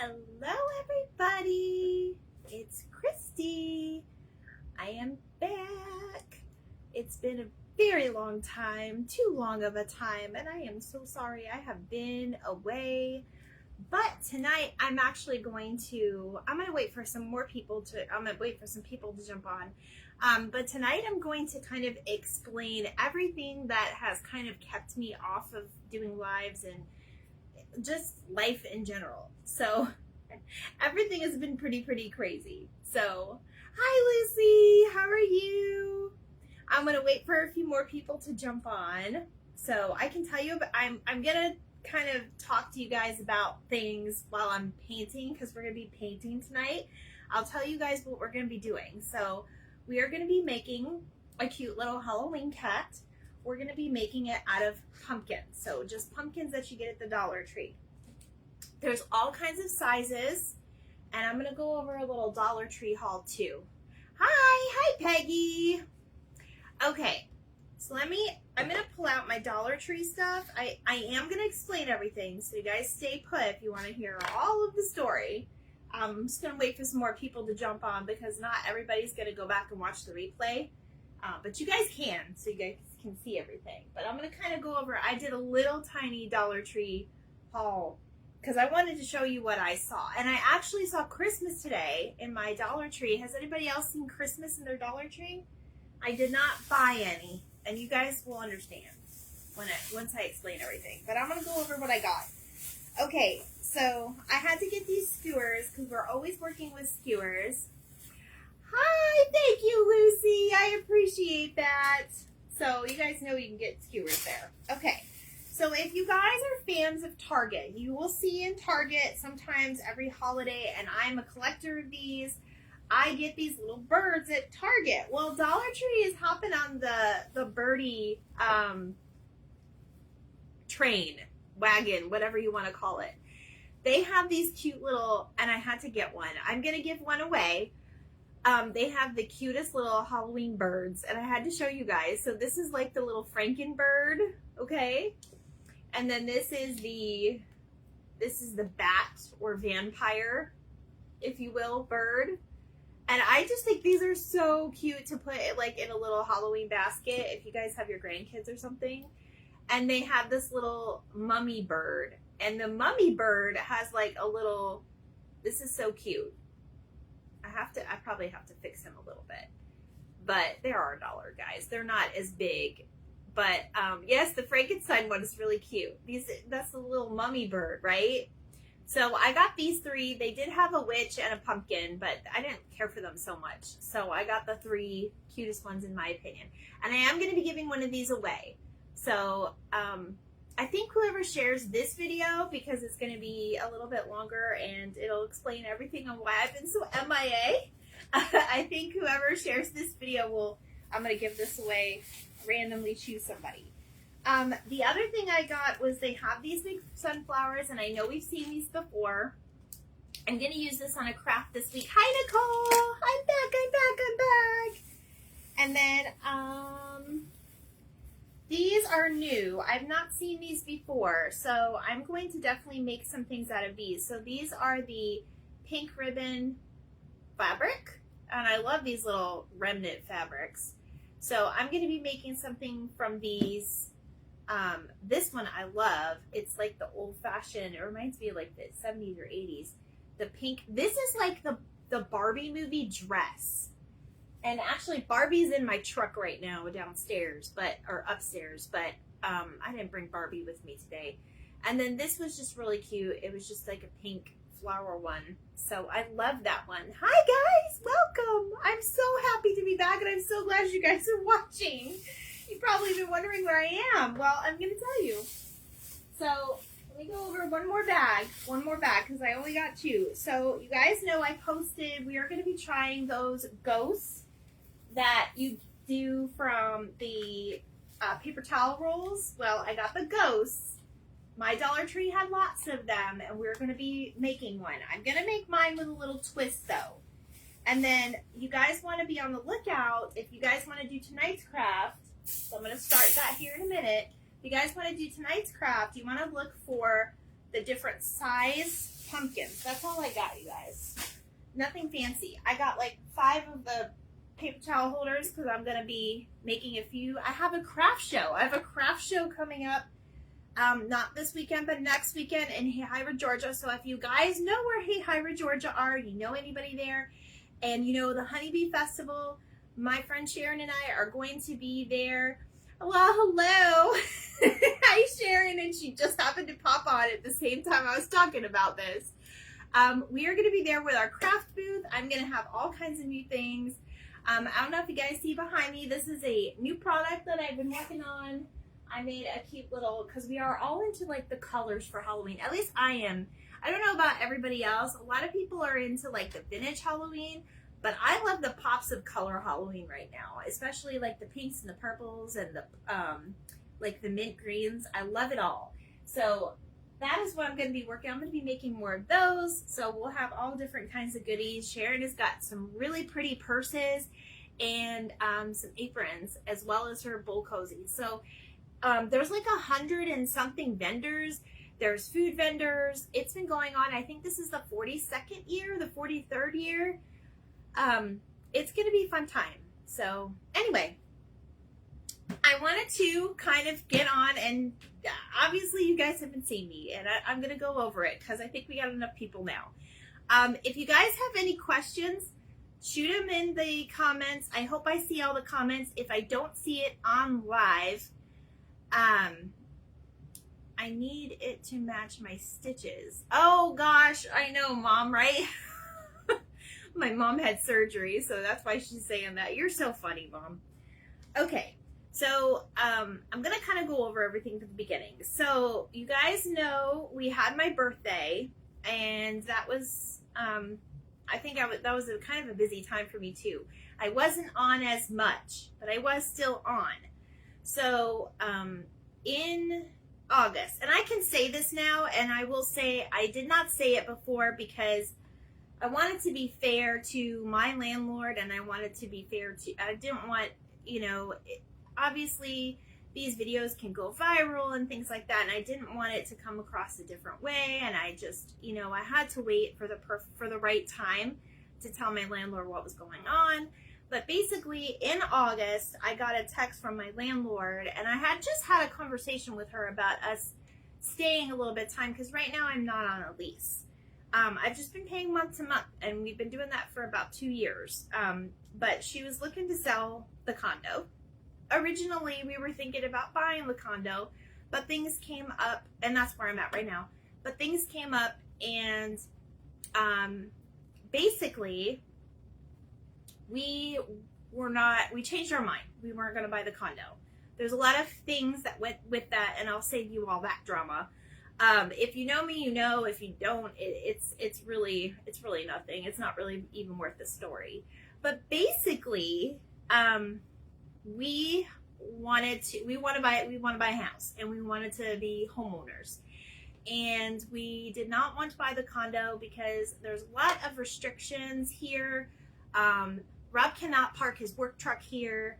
Hello everybody, it's Christy. I am back. It's been a very long time, too long of a time, and I am so sorry I have been away. But tonight I'm actually going to wait for some people to jump on. But tonight I'm going to kind of explain everything that has kind of kept me off of doing lives and just life in general. So everything has been pretty crazy. So hi Lucy, how are you? I'm gonna wait for a few more people to jump on so I can tell you about, I'm gonna kind of talk to you guys about things while I'm painting, because we're gonna be painting tonight. I'll tell you guys what we're gonna be doing. So we are gonna be making a cute little Halloween cat. We're going to be making it out of pumpkins. So just pumpkins that you get at the Dollar Tree. There's all kinds of sizes, and I'm going to go over a little Dollar Tree haul too. Hi Peggy. Okay, so I'm going to pull out my Dollar Tree stuff. I am going to explain everything, so you guys stay put if you want to hear all of the story. I'm just going to wait for some more people to jump on, because not everybody's going to go back and watch the replay. But you guys can, so you guys can see everything. But I'm going to kind of go over, I did a little tiny Dollar Tree haul because I wanted to show you what I saw. And I actually saw Christmas today in my Dollar Tree. Has anybody else seen Christmas in their Dollar Tree? I did not buy any, and you guys will understand once I explain everything. But I'm going to go over what I got. Okay, so I had to get these skewers because we're always working with skewers. Hi, thank you, Lucy. I appreciate that. So you guys know you can get skewers there. Okay, so if you guys are fans of Target, you will see in Target sometimes every holiday, and I'm a collector of these. I get these little birds at Target. Well, Dollar Tree is hopping on the birdie train, wagon, whatever you want to call it. They have these cute little, and I had to get one. I'm going to give one away. They have the cutest little Halloween birds, and I had to show you guys. So this is like the little Frankenbird, okay? And then this is the bat or vampire, if you will, bird. And I just think these are so cute to put like in a little Halloween basket if you guys have your grandkids or something. And they have this little mummy bird, and the mummy bird has like a little, this is so cute. I probably have to fix him a little bit, but they are $1, guys. They're not as big, but yes, the Frankenstein one is really cute. That's the little mummy bird, right? So I got these three. They did have a witch and a pumpkin, but I didn't care for them so much. So I got the three cutest ones in my opinion. And I am going to be giving one of these away. So I think whoever shares this video, because it's going to be a little bit longer and it'll explain everything on why I've been so MIA. I think whoever shares this video I'm going to give this away, randomly choose somebody. The other thing I got was they have these big sunflowers, and I know we've seen these before. I'm going to use this on a craft this week. Hi, Nicole. I'm back. And then, these are new. I've not seen these before, so I'm going to definitely make some things out of these. So these are the pink ribbon fabric, and I love these little remnant fabrics. So I'm going to be making something from these. This one I love. It's like the old-fashioned, it reminds me of like the 70s or 80s. The pink, this is like the Barbie movie dress. And actually, Barbie's in my truck right now downstairs, or upstairs, but I didn't bring Barbie with me today. And then this was just really cute. It was just like a pink flower one. So I love that one. Hi guys, welcome. I'm so happy to be back, and I'm so glad you guys are watching. You've probably been wondering where I am. Well, I'm going to tell you. So let me go over one more bag, because I only got two. So you guys know I posted, we are going to be trying those ghosts that you do from the paper towel rolls. Well, I got the ghosts. My Dollar Tree had lots of them, and we're going to be making one. I'm going to make mine with a little twist, though. And then you guys want to be on the lookout if you guys want to do tonight's craft. So I'm going to start that here in a minute. If you guys want to do tonight's craft, you want to look for the different size pumpkins. That's all I got, you guys. Nothing fancy. I got like 5 of the paper towel holders because I'm going to be making a few. I have a craft show. I have a craft show coming up. Not this weekend, but next weekend in Hira, Georgia. So if you guys know where Hira, Georgia are, you know anybody there, and you know the Honeybee Festival, my friend Sharon and I are going to be there. Well, hello. Hi, Sharon, and she just happened to pop on at the same time I was talking about this. We are going to be there with our craft booth. I'm going to have all kinds of new things. I don't know if you guys see behind me. This is a new product that I've been working on. I made a cute little, because we are all into like the colors for Halloween. At least I am. I don't know about everybody else. A lot of people are into like the vintage Halloween, but I love the pops of color Halloween right now, especially like the pinks and the purples and the like the mint greens. I love it all. So that is what I'm going to be working on. I'm going to be making more of those. So we'll have all different kinds of goodies. Sharon has got some really pretty purses and some aprons, as well as her bowl cozies. So there's like 100 and something vendors. There's food vendors. It's been going on. I think this is the 42nd year, the 43rd year. It's going to be a fun time. So anyway, I wanted to kind of get on, and obviously you guys haven't seen me, and I'm going to go over it because I think we got enough people now. If you guys have any questions, shoot them in the comments. I hope I see all the comments. If I don't see it on live, I need it to match my stitches. Oh gosh, I know, Mom, right? My mom had surgery, so that's why she's saying that. You're so funny, Mom. Okay, so I'm gonna kind of go over everything from the beginning. So you guys know we had my birthday, and that was I think that was a kind of a busy time for me too. I wasn't on as much, but I was still on. So in August, and I can say this now, and I will say I did not say it before because I wanted to be fair to my landlord, and I wanted to be fair to, I didn't want, you know, obviously these videos can go viral and things like that, and I didn't want it to come across a different way, and I just, you know, I had to wait for the right time to tell my landlord what was going on. But basically, in August, I got a text from my landlord, and I had just had a conversation with her about us staying a little bit of time, because right now I'm not on a lease. I've just been paying month to month, and we've been doing that for about 2 years. But she was looking to sell the condo. Originally, we were thinking about buying the condo, but things came up, and that's where I'm at right now. But things came up, and basically, we changed our mind. We weren't going to buy the condo. There's a lot of things that went with that, and I'll save you all that drama. If you know me, you know. If you don't, it's really nothing. It's not really even worth the story. But basically, we want to buy a house, and we wanted to be homeowners. And we did not want to buy the condo because there's a lot of restrictions here. Rob cannot park his work truck here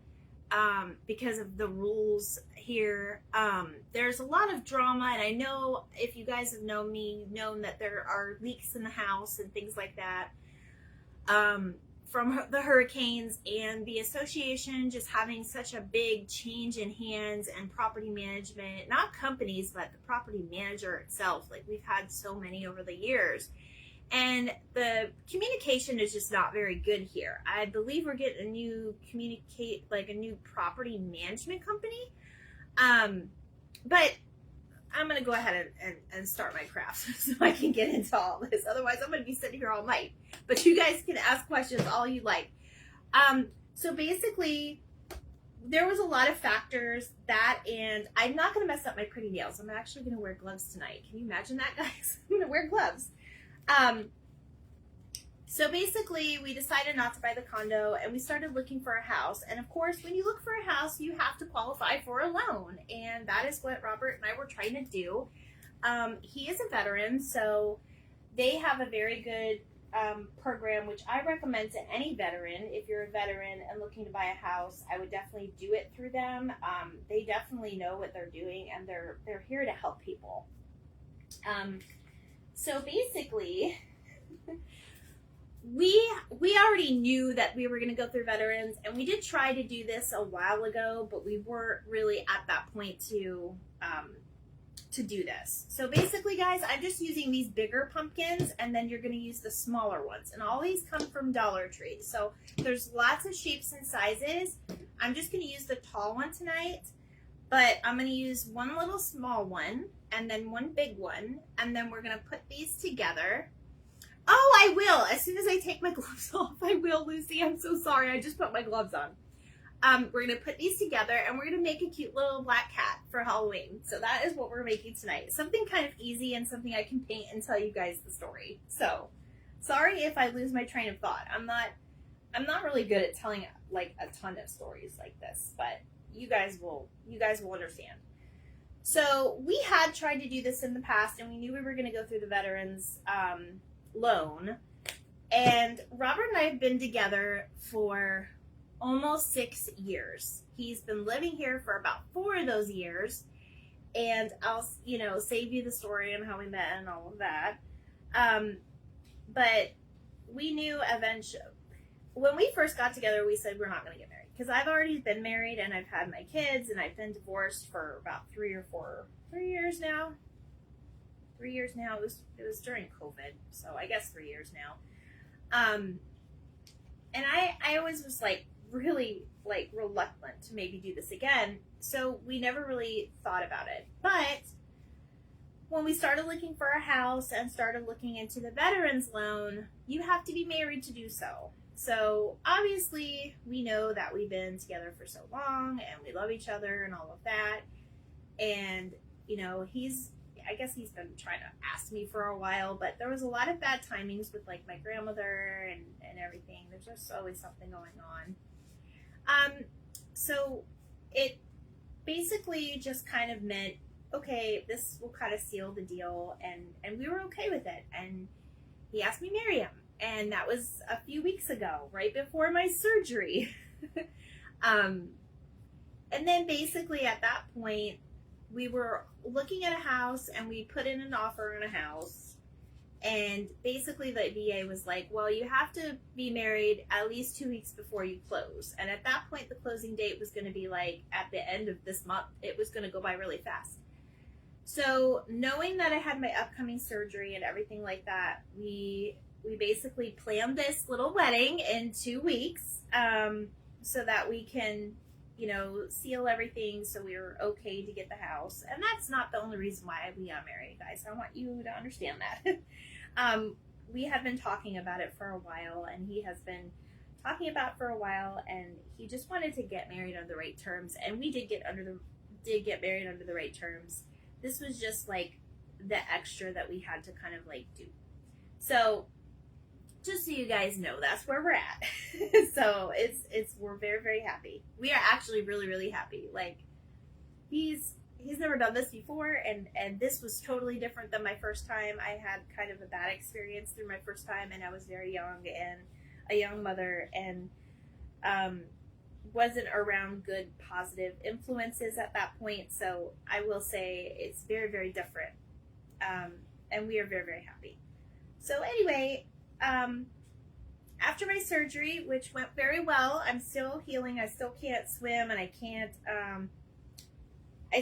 because of the rules here. There's a lot of drama, and I know if you guys have known me, you've known that there are leaks in the house and things like that from the hurricanes, and the association just having such a big change in hands, and property management, not companies, but the property manager itself. Like, we've had so many over the years. And the communication is just not very good here. I believe we're getting a new property management company. But I'm going to go ahead and start my craft so I can get into all this. Otherwise, I'm going to be sitting here all night. But you guys can ask questions all you like. So basically, there was a lot of factors that, and I'm not going to mess up my pretty nails. I'm actually going to wear gloves tonight. Can you imagine that, guys? I'm going to wear gloves. So basically, we decided not to buy the condo, and we started looking for a house. And of course, when you look for a house, you have to qualify for a loan. And that is what Robert and I were trying to do. He is a veteran, so they have a very good program, which I recommend to any veteran. If you're a veteran and looking to buy a house, I would definitely do it through them. They definitely know what they're doing, and they're here to help people. So basically, we already knew that we were going to go through veterans, and we did try to do this a while ago, but we weren't really at that point to do this. So basically, guys, I'm just using these bigger pumpkins, and then you're going to use the smaller ones, and all these come from Dollar Tree. So there's lots of shapes and sizes. I'm just going to use the tall one tonight, but I'm going to use one little small one and then one big one, and then we're going to put these together. Oh, I will. As soon as I take my gloves off, I will, Lucy. I'm so sorry. I just put my gloves on. We're going to put these together, and we're going to make a cute little black cat for Halloween. So that is what we're making tonight. Something kind of easy and something I can paint and tell you guys the story. So, sorry if I lose my train of thought. I'm not really good at telling like a ton of stories like this, but you guys will understand. So we had tried to do this in the past, and we knew we were going to go through the veterans loan. And Robert and I have been together for almost 6 years. He's been living here for about 4 of those years, and I'll save you the story on how we met and all of that. But we knew eventually, when we first got together, we said we're not going to get married, because I've already been married and I've had my kids, and I've been divorced for about 3 years now. 3 years now. It was during COVID, so I guess 3 years now. And I always was really reluctant to maybe do this again, so we never really thought about it. But when we started looking for a house and started looking into the veterans loan, you have to be married to do so. So obviously we know that we've been together for so long and we love each other and all of that. And I guess he's been trying to ask me for a while, but there was a lot of bad timings with my grandmother and everything. There's just always something going on. So it basically just kind of meant, okay, this will kind of seal the deal, and we were okay with it. And he asked me to marry him, and that was a few weeks ago, right before my surgery. And then basically at that point, we were looking at a house, and we put in an offer on a house. And basically the VA was like, well, you have to be married at least 2 weeks before you close. And at that point, the closing date was going to be at the end of this month. It was going to go by really fast. So knowing that I had my upcoming surgery and everything like that, we basically planned this little wedding in 2 weeks, so that we can, seal everything, so we were okay to get the house. And that's not the only reason why we got married, guys. I want you to understand that. We have been talking about it for a while, and he has been talking about it for a while, and he just wanted to get married on the right terms, and we did get married under the right terms. This was just the extra that we had to kind of do. So just so you guys know, that's where we're at. So we're very, very happy. We are actually really, really happy. He's never done this before, and this was totally different than my first time. I had kind of a bad experience through my first time, and I was very young and a young mother, and wasn't around good positive influences at that point. So I will say it's very, very different, and we are very, very happy. So anyway, after my surgery, which went very well, I'm still healing. I still can't swim, and I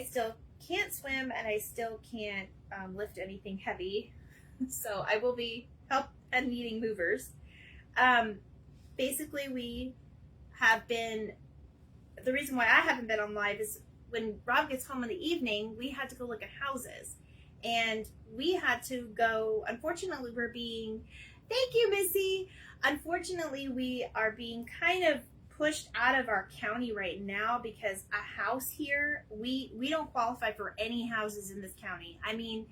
still can't swim, and I still can't lift anything heavy. So I will be help and needing movers. Basically, we have been, the reason why I haven't been on live is when Rob gets home in the evening, we had to go look at houses. And we had to go, unfortunately, thank you, Missy. Unfortunately, we are being kind of pushed out of our county right now, because a house here, we don't qualify for any houses in this county. I mean,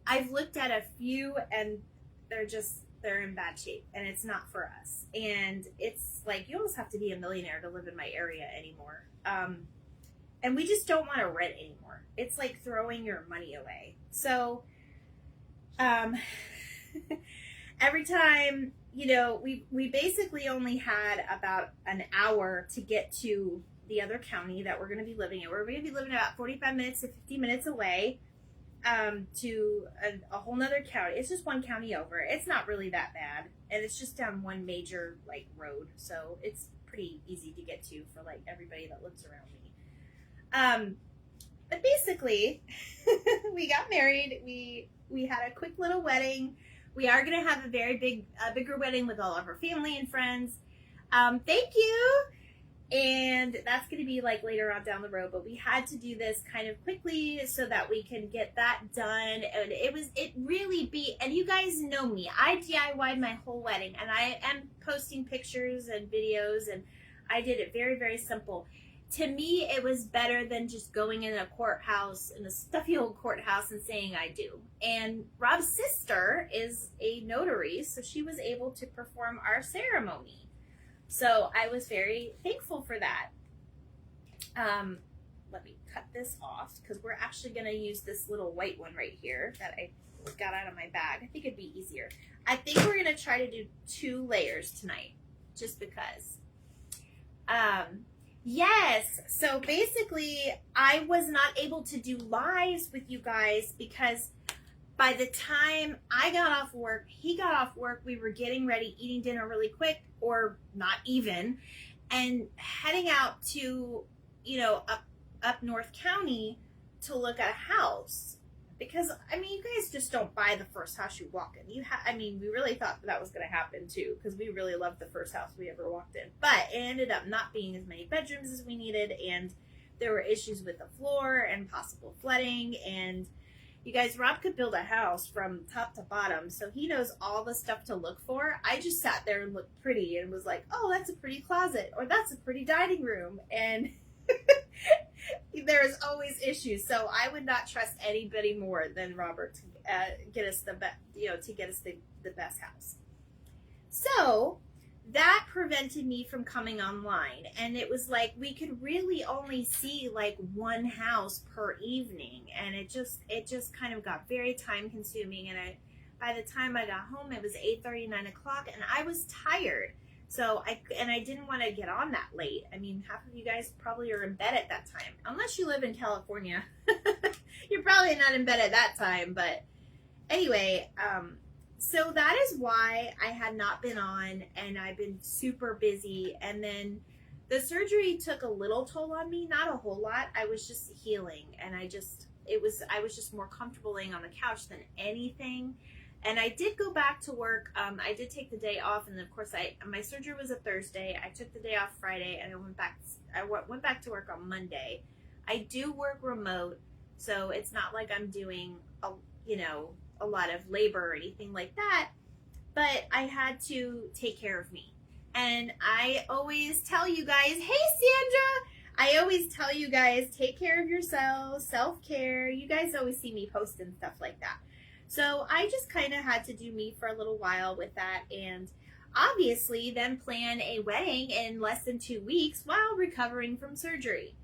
I've looked at a few, and they're in bad shape, and it's not for us. And it's you almost have to be a millionaire to live in my area anymore. And we just don't want to rent anymore. It's like throwing your money away. So, every time, we basically only had about an hour to get to the other county that we're going to be living in. We're going to be living about 45 minutes to 50 minutes away. to a whole nother county. It's just one county over. It's not really that bad, and it's just down one major like road, so it's pretty easy to get to for like everybody that lives around me. But basically, we got married. We had a quick little wedding. We are gonna have a very bigger wedding with all of our family and friends. Thank you. And that's going to be like later on down the road, but we had to do this kind of quickly so that we can get that done. And it really beat, and you guys know me, I DIY'd my whole wedding, and I am posting pictures and videos, and I did it very, very simple. To me, it was better than just going in a courthouse, in a stuffy old courthouse, and saying I do. And Rob's sister is a notary, so she was able to perform our ceremony. So I was very thankful for that. Let me cut this off because we're actually going to use this little white one right here that I got out of my bag. I think it'd be easier. I think we're going to try to do 2 layers tonight just because. Yes. So basically, I was not able to do lives with you guys because by the time I got off work, he got off work, we were getting ready, eating dinner really quick, or not even, and heading out to, up North County to look at a house. Because, you guys just don't buy the first house you walk in. We really thought that was going to happen too, because we really loved the first house we ever walked in. But it ended up not being as many bedrooms as we needed, and there were issues with the floor and possible flooding, and you guys, Rob could build a house from top to bottom, so he knows all the stuff to look for. I just sat there and looked pretty and was like, oh, that's a pretty closet, or that's a pretty dining room, and there's always issues. So I would not trust anybody more than Robert to get us the best house. So that prevented me from coming online, and it was like we could really only see like one house per evening, and it just kind of got very time consuming, and by the time I got home it was 8:30, 9 o'clock, and I was tired. So I didn't want to get on that late. Half of you guys probably are in bed at that time, unless you live in California. You're probably not in bed at that time, but anyway, so that is why I had not been on, and I've been super busy. And then the surgery took a little toll on me, not a whole lot. I was just healing, and I was just more comfortable laying on the couch than anything. And I did go back to work. I did take the day off, and of course, my surgery was a Thursday. I took the day off Friday, and I went back to work on Monday. I do work remote, so it's not like I'm doing a lot of labor or anything like that, but I had to take care of me. And I always tell you guys, hey Sandra, I always tell you guys, take care of yourselves, self-care. You guys always see me posting stuff like that. So I just kind of had to do me for a little while with that, and obviously then plan a wedding in less than 2 weeks while recovering from surgery.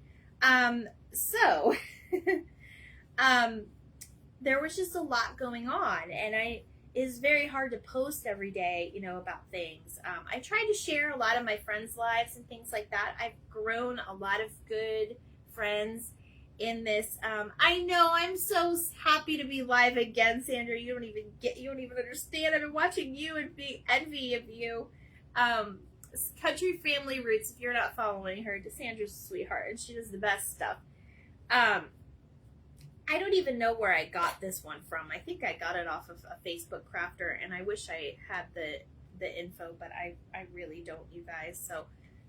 There was just a lot going on, and it's very hard to post every day, about things. I try to share a lot of my friends' lives and things like that. I've grown a lot of good friends in this. I know, I'm so happy to be live again, Sandra. You don't even understand. I've been watching you and being envy of you. Country Family Roots, if you're not following her, Sandra's a sweetheart, and she does the best stuff. I don't even know where I got this one from. I think I got it off of a Facebook crafter, and I wish I had the info, but I really don't, you guys. So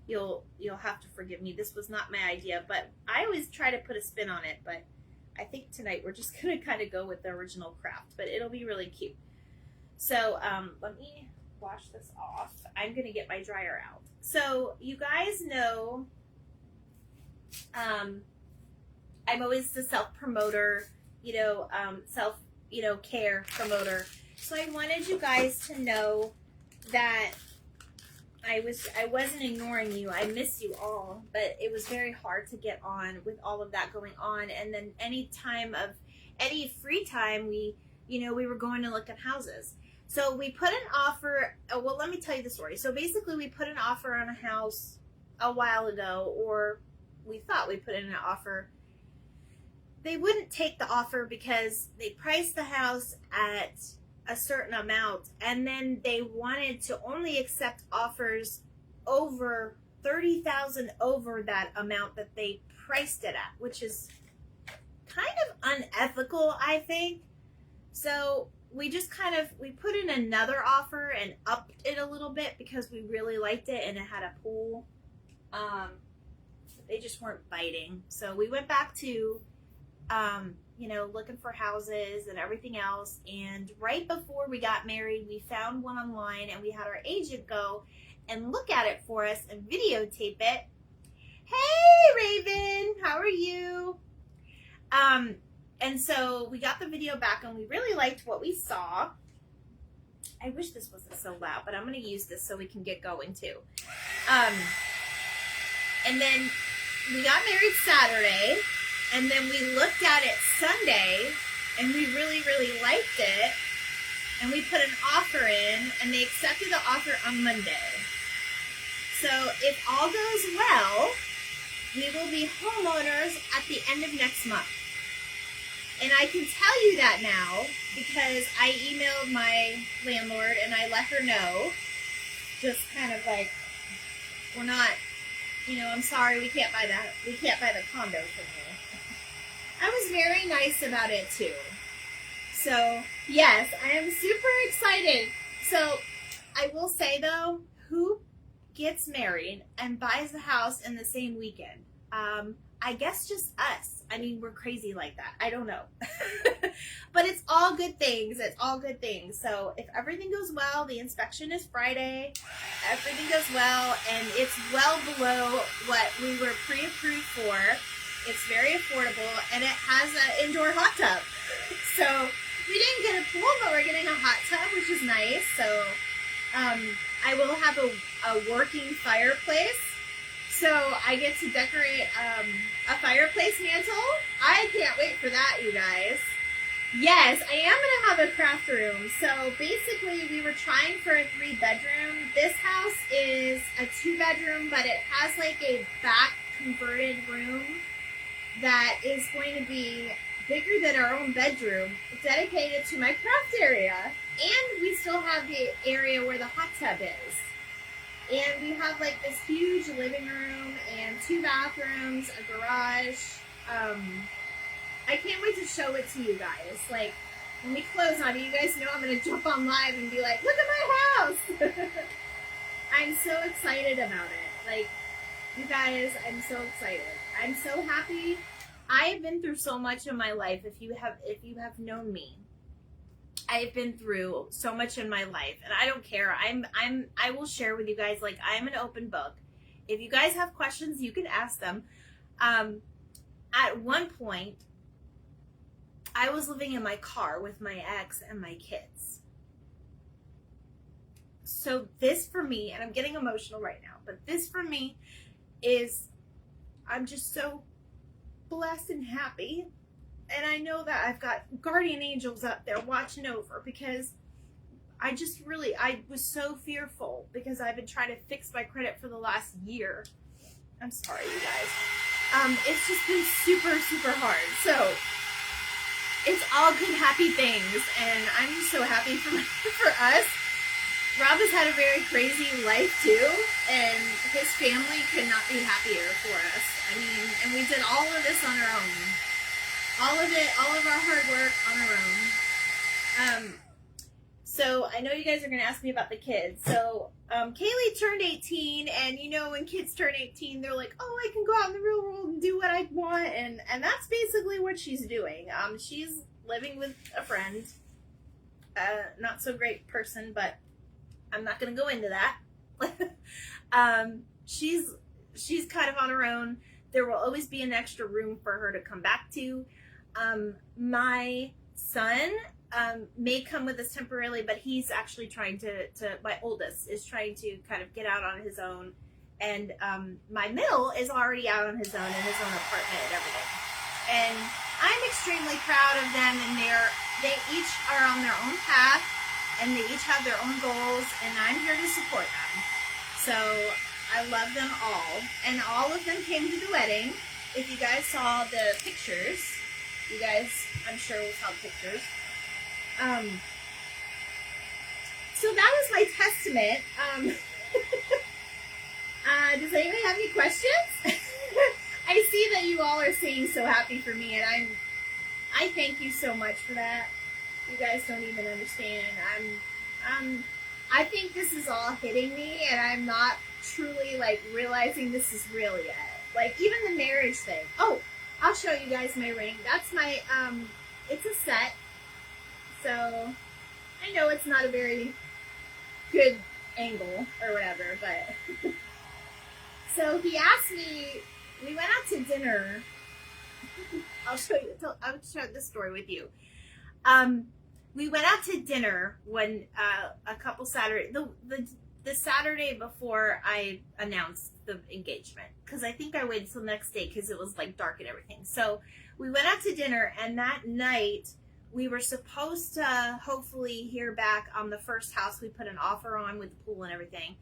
you'll have to forgive me. This was not my idea, but I always try to put a spin on it. But I think tonight we're just gonna kind of go with the original craft, but it'll be really cute. So let me wash this off. I'm gonna get my dryer out. So you guys know, I'm always the self-promoter, care promoter. So I wanted you guys to know that I wasn't ignoring you. I miss you all, but it was very hard to get on with all of that going on. And then any free time, we were going to look at houses. So we put an offer. Oh, well, let me tell you the story. So basically we put an offer on a house a while ago, or we thought we put in an offer. they wouldn't take the offer because they priced the house at a certain amount, and then they wanted to only accept offers over 30,000 over that amount that they priced it at, which is kind of unethical, I think. So we just we put in another offer and upped it a little bit because we really liked it and it had a pool. They just weren't biting. So we went back to, looking for houses and everything else. And right before we got married, we found one online and we had our agent go and look at it for us and videotape it. Hey, Raven, how are you? And so we got the video back and we really liked what we saw. I wish this wasn't so loud, but I'm going to use this so we can get going too. And then we got married Saturday, and then we looked at it Sunday, and we really, really liked it. And we put an offer in, and they accepted the offer on Monday. So if all goes well, we will be homeowners at the end of next month. And I can tell you that now because I emailed my landlord and I let her know, just kind of like, we're not, I'm sorry, we can't buy the condo from you. I was very nice about it too. So yes, I am super excited. So I will say though, who gets married and buys a house in the same weekend? I guess just us. I mean, we're crazy like that. I don't know. But it's all good things. It's all good things. So if everything goes well, the inspection is Friday. Everything goes well, and it's well below what we were pre-approved for. It's very affordable, and it has an indoor hot tub. So we didn't get a pool, but we're getting a hot tub, which is nice. So I will have a working fireplace. So I get to decorate a fireplace mantle. I can't wait for that, you guys. Yes, I am going to have a craft room. So basically, we were trying for a 3-bedroom. This house is a 2-bedroom, but it has like a back converted room that is going to be bigger than our own bedroom, dedicated to my craft area. And we still have the area where the hot tub is. And we have like this huge living room and 2 bathrooms, a garage. I can't wait to show it to you guys. Like, when we close on it, you guys know I'm going to jump on live and be like, look at my house! I'm so excited about it. Like, you guys, I'm so excited. I'm so happy. I've been through so much in my life. If you have known me, I've been through so much in my life, and I don't care. I will share with you guys. Like, I'm an open book. If you guys have questions, you can ask them. At one point, I was living in my car with my ex and my kids. So this for me, and I'm getting emotional right now, but this for me is, I'm just so blessed and happy. And I know that I've got guardian angels up there watching over, because I was so fearful because I've been trying to fix my credit for the last year. I'm sorry, you guys. It's just been super, super hard. So it's all good, happy things. And I'm just so happy for us. Rob has had a very crazy life too, and his family could not be happier for us. I mean, and we did all of this on our own. All of it, all of our hard work on our own. So I know you guys are going to ask me about the kids. So Kaylee turned 18, and when kids turn 18, they're like, oh, I can go out in the real world and do what I want. And that's basically what she's doing. She's living with a friend. Not so great person, but I'm not going to go into that. She's kind of on her own. There will always be an extra room for her to come back to. My son may come with us temporarily, but he's actually trying to my oldest is trying to kind of get out on his own. And my middle is already out on his own in his own apartment and everything. And I'm extremely proud of them, and they each are on their own path, and they each have their own goals, and I'm here to support them. So I love them all, and all of them came to the wedding. If you guys saw the pictures, You guys, I'm sure, will saw pictures. So that was my testament. Does anybody have any questions? I see that you all are saying so happy for me, and I thank you so much for that. You guys don't even understand. I think this is all hitting me, and I'm not truly like realizing this is real yet. Like even the marriage thing. Oh, I'll show you guys my ring. That's my it's a set. So I know it's not a very good angle or whatever, but so he asked me, we went out to dinner. I'll share this story with you. We went out to dinner when a couple Saturday, the Saturday before I announced the engagement, because I think I waited till the next day because it was like dark and everything. So we went out to dinner, and that night we were supposed to hopefully hear back on the first house we put an offer on with the pool and everything.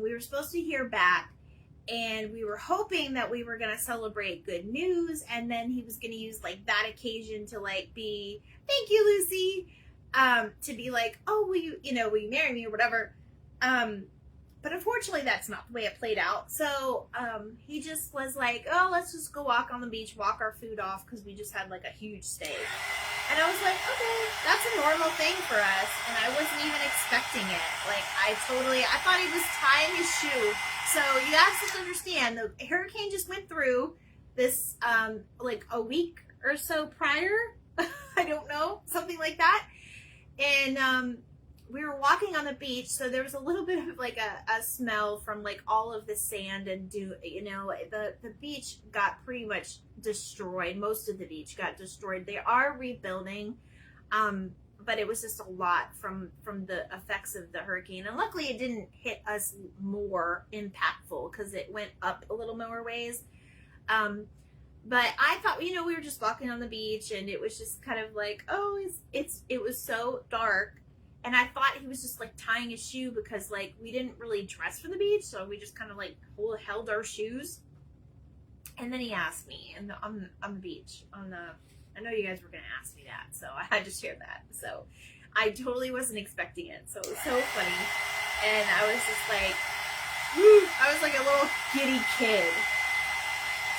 We were supposed to hear back, and we were hoping that we were going to celebrate good news, and then he was going to use like that occasion to like be, thank you, Lucy, to be like, oh, will you marry me or whatever. But unfortunately that's not the way it played out. So he just was like, oh, let's just go walk on the beach, walk our food off, because we just had like a huge steak. And I was like, okay, that's a normal thing for us. And I wasn't even expecting it. Like I thought he was tying his shoe. So you guys to understand, the hurricane just went through this like a week or so prior. I don't know, something like that. And we were walking on the beach, so there was a little bit of like a smell from like all of the sand and dew. The beach got pretty much destroyed. Most of the beach got destroyed. They are rebuilding, but it was just a lot from the effects of the hurricane. And luckily it didn't hit us more impactful because it went up a little more ways. But I thought, we were just walking on the beach, and it was just kind of like, oh, it was so dark. And I thought he was just like tying his shoe because like we didn't really dress for the beach, so we just kind of like held our shoes. And then he asked me, and on the beach, I know you guys were gonna ask me that, so I had to share that. So I totally wasn't expecting it, so it was so funny, and I was just like, woo, I was like a little giddy kid.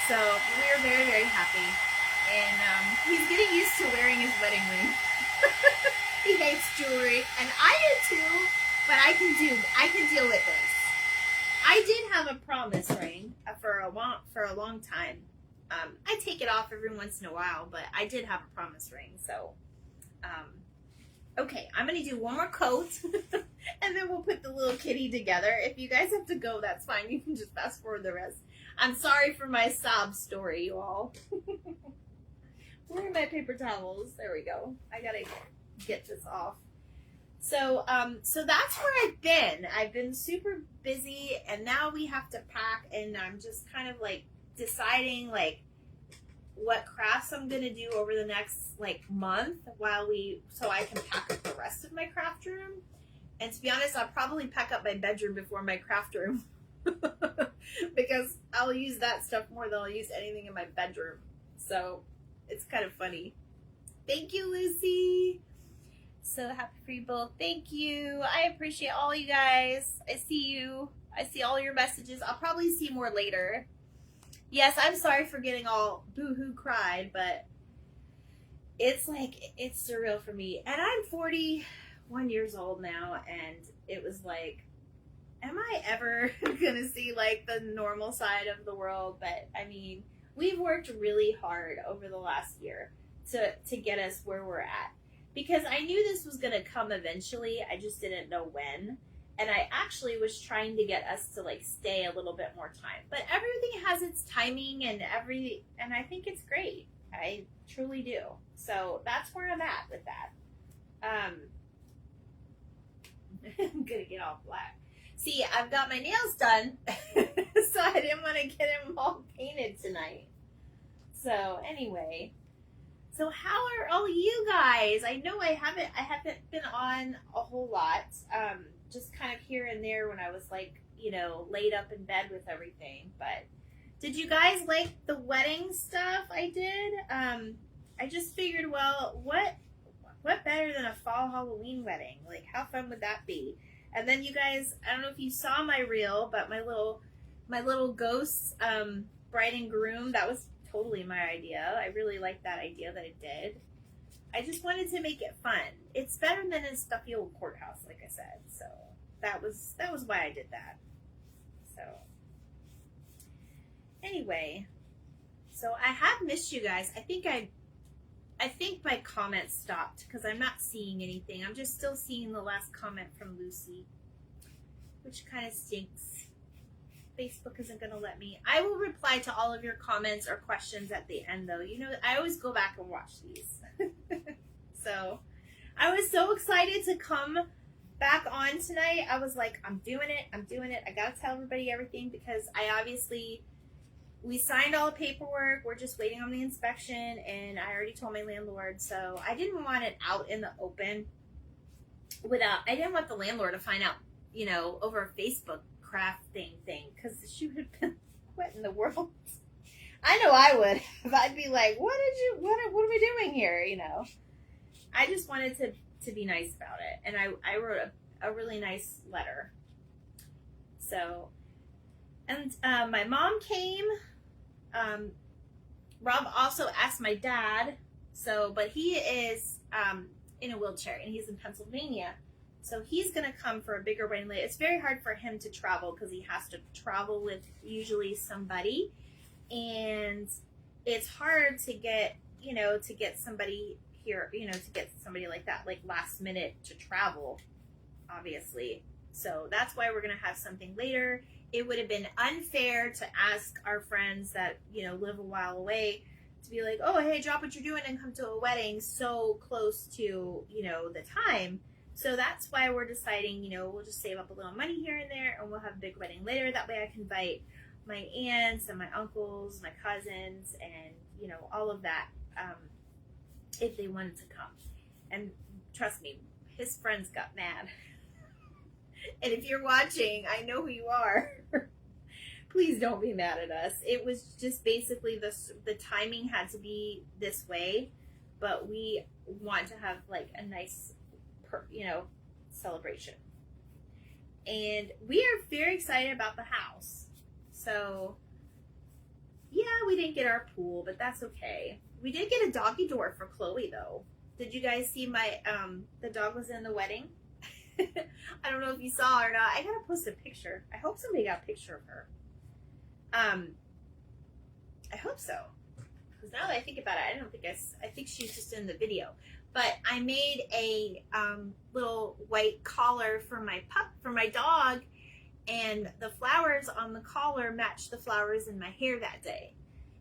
So we were very, very happy, and he's getting used to wearing his wedding ring. He hates jewelry, and I do too, but I can deal with this. I did have a promise ring for a long time. I take it off every once in a while, but I did have a promise ring. So, okay, I'm gonna do one more coat, and then we'll put the little kitty together. If you guys have to go, that's fine. You can just fast forward the rest. I'm sorry for my sob story, you all. Where are my paper towels? There we go. I gotta get this off. So that's where I've been. I've been super busy, and now we have to pack, and I'm just kind of like deciding like what crafts I'm gonna do over the next like month so I can pack up the rest of my craft room. And to be honest, I'll probably pack up my bedroom before my craft room because I'll use that stuff more than I'll use anything in my bedroom. So it's kind of funny. Thank you, Lucy. So happy for you both. Thank you. I appreciate all you guys. I see you. I see all your messages. I'll probably see more later. Yes, I'm sorry for getting all boo-hoo cried, but it's like, it's surreal for me. And I'm 41 years old now, and it was like, am I ever gonna see like the normal side of the world? But I mean, we've worked really hard over the last year to get us where we're at. Because I knew this was going to come eventually, I just didn't know when. And I actually was trying to get us to like stay a little bit more time. But everything has its timing, and I think it's great. I truly do. So that's where I'm at with that. I'm gonna get all black. See, I've got my nails done, so I didn't want to get them all painted tonight. So anyway. So how are all you guys? I know I haven't been on a whole lot, just kind of here and there when I was like, laid up in bed with everything. But did you guys like the wedding stuff I did? I just figured, well, what better than a fall Halloween wedding? Like, how fun would that be? And then you guys, I don't know if you saw my reel, but my little ghosts, bride and groom, that was totally my idea. I really liked that idea that it did. I just wanted to make it fun. It's better than a stuffy old courthouse, like I said. So that was why I did that. So anyway, so I have missed you guys. I think my comments stopped because I'm not seeing anything. I'm just still seeing the last comment from Lucy, which kind of stinks. Facebook isn't going to let me. I will reply to all of your comments or questions at the end, though. You know, I always go back and watch these. So I was so excited to come back on tonight. I was like, I'm doing it. I got to tell everybody everything because we signed all the paperwork. We're just waiting on the inspection, and I already told my landlord. So I didn't want it out in the open I didn't want the landlord to find out, you know, over a Facebook craft thing, because she would have been, what in the world? I know I would. I'd be like, what are we doing here, you know? I just wanted to be nice about it, and I wrote a really nice letter. So, and my mom came. Rob also asked my dad, but he is in a wheelchair, and he's in Pennsylvania. So he's going to come for a bigger wedding later. It's very hard for him to travel because he has to travel with usually somebody. And it's hard to get somebody here, to get somebody like that, like last minute to travel, obviously. So that's why we're going to have something later. It would have been unfair to ask our friends that, live a while away to be like, oh, hey, drop what you're doing and come to a wedding so close to, the time. So that's why we're deciding, we'll just save up a little money here and there, and we'll have a big wedding later. That way I can invite my aunts and my uncles, my cousins, and, all of that, if they wanted to come. And trust me, his friends got mad. And if you're watching, I know who you are. Please don't be mad at us. It was just basically the timing had to be this way, but we want to have like a nice celebration. And we are very excited about the house. So yeah, we didn't get our pool, but that's okay. We did get a doggy door for Chloe though. Did you guys see the dog was in the wedding? I don't know if you saw or not. I gotta post a picture. I hope somebody got a picture of her. I hope so. Because now that I think about it, I think she's just in the video. But I made a little white collar for my dog, and the flowers on the collar matched the flowers in my hair that day.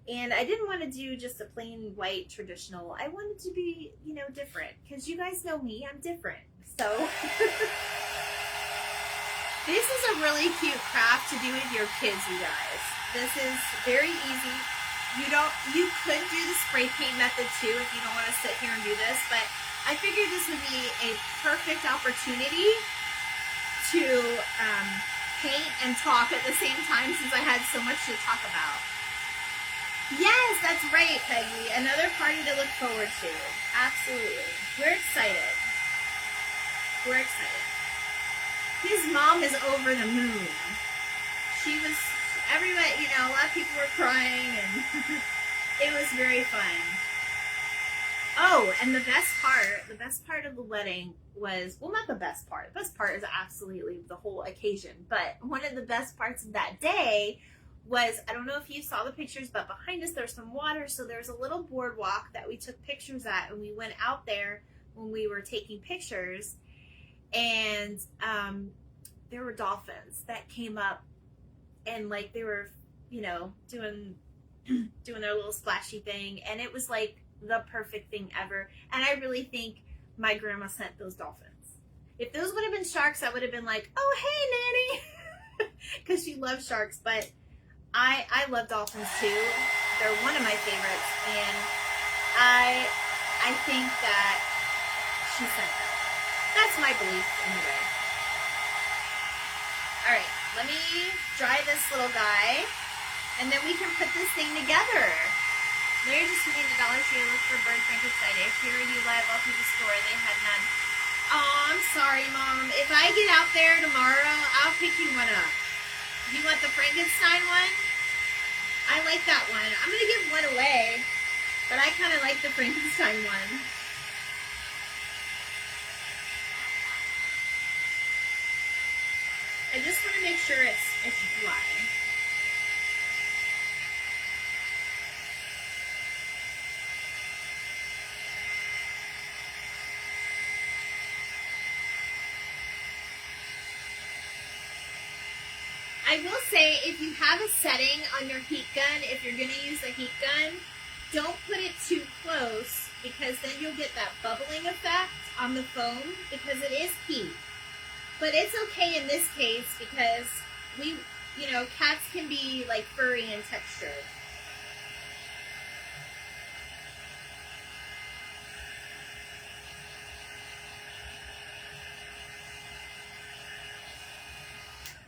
And I didn't want to do just a plain white traditional. I wanted to be, different. Because you guys know me, I'm different. So this is a really cute craft to do with your kids, you guys. This is very easy. You could do the spray paint method too if you don't want to sit here and do this, but I figured this would be a perfect opportunity to paint and talk at the same time since I had so much to talk about. Yes, that's right, Peggy. Another party to look forward to. Absolutely. We're excited. We're excited. His mom is over the moon. Everybody, a lot of people were crying, and it was very fun. Oh, and the best part of the wedding was, well, not the best part. The best part is absolutely the whole occasion. But one of the best parts of that day was, I don't know if you saw the pictures, but behind us there's some water. So there's a little boardwalk that we took pictures at, and we went out there when we were taking pictures. And there were dolphins that came up, and like they were, doing their little splashy thing, and it was like the perfect thing ever. And I really think my grandma sent those dolphins. If those would have been sharks, I would have been like, oh, hey, Nanny, because she loves sharks. But I love dolphins too. They're one of my favorites, and I think that she sent them. That's my belief anyway. All right, let me dry this little guy, and then we can put this thing together. Larry just took me to Dollar Tree to look for bird Frankenstein. I hear you live all through the store. They had none. Oh, I'm sorry, Mom. If I get out there tomorrow, I'll pick you one up. You want the Frankenstein one? I like that one. I'm going to give one away, but I kind of like the Frankenstein one. I just want to make sure it's dry. I will say, if you have a setting on your heat gun, if you're going to use a heat gun, don't put it too close, because then you'll get that bubbling effect on the foam, because it is heat. But it's okay in this case, because cats can be like furry and textured.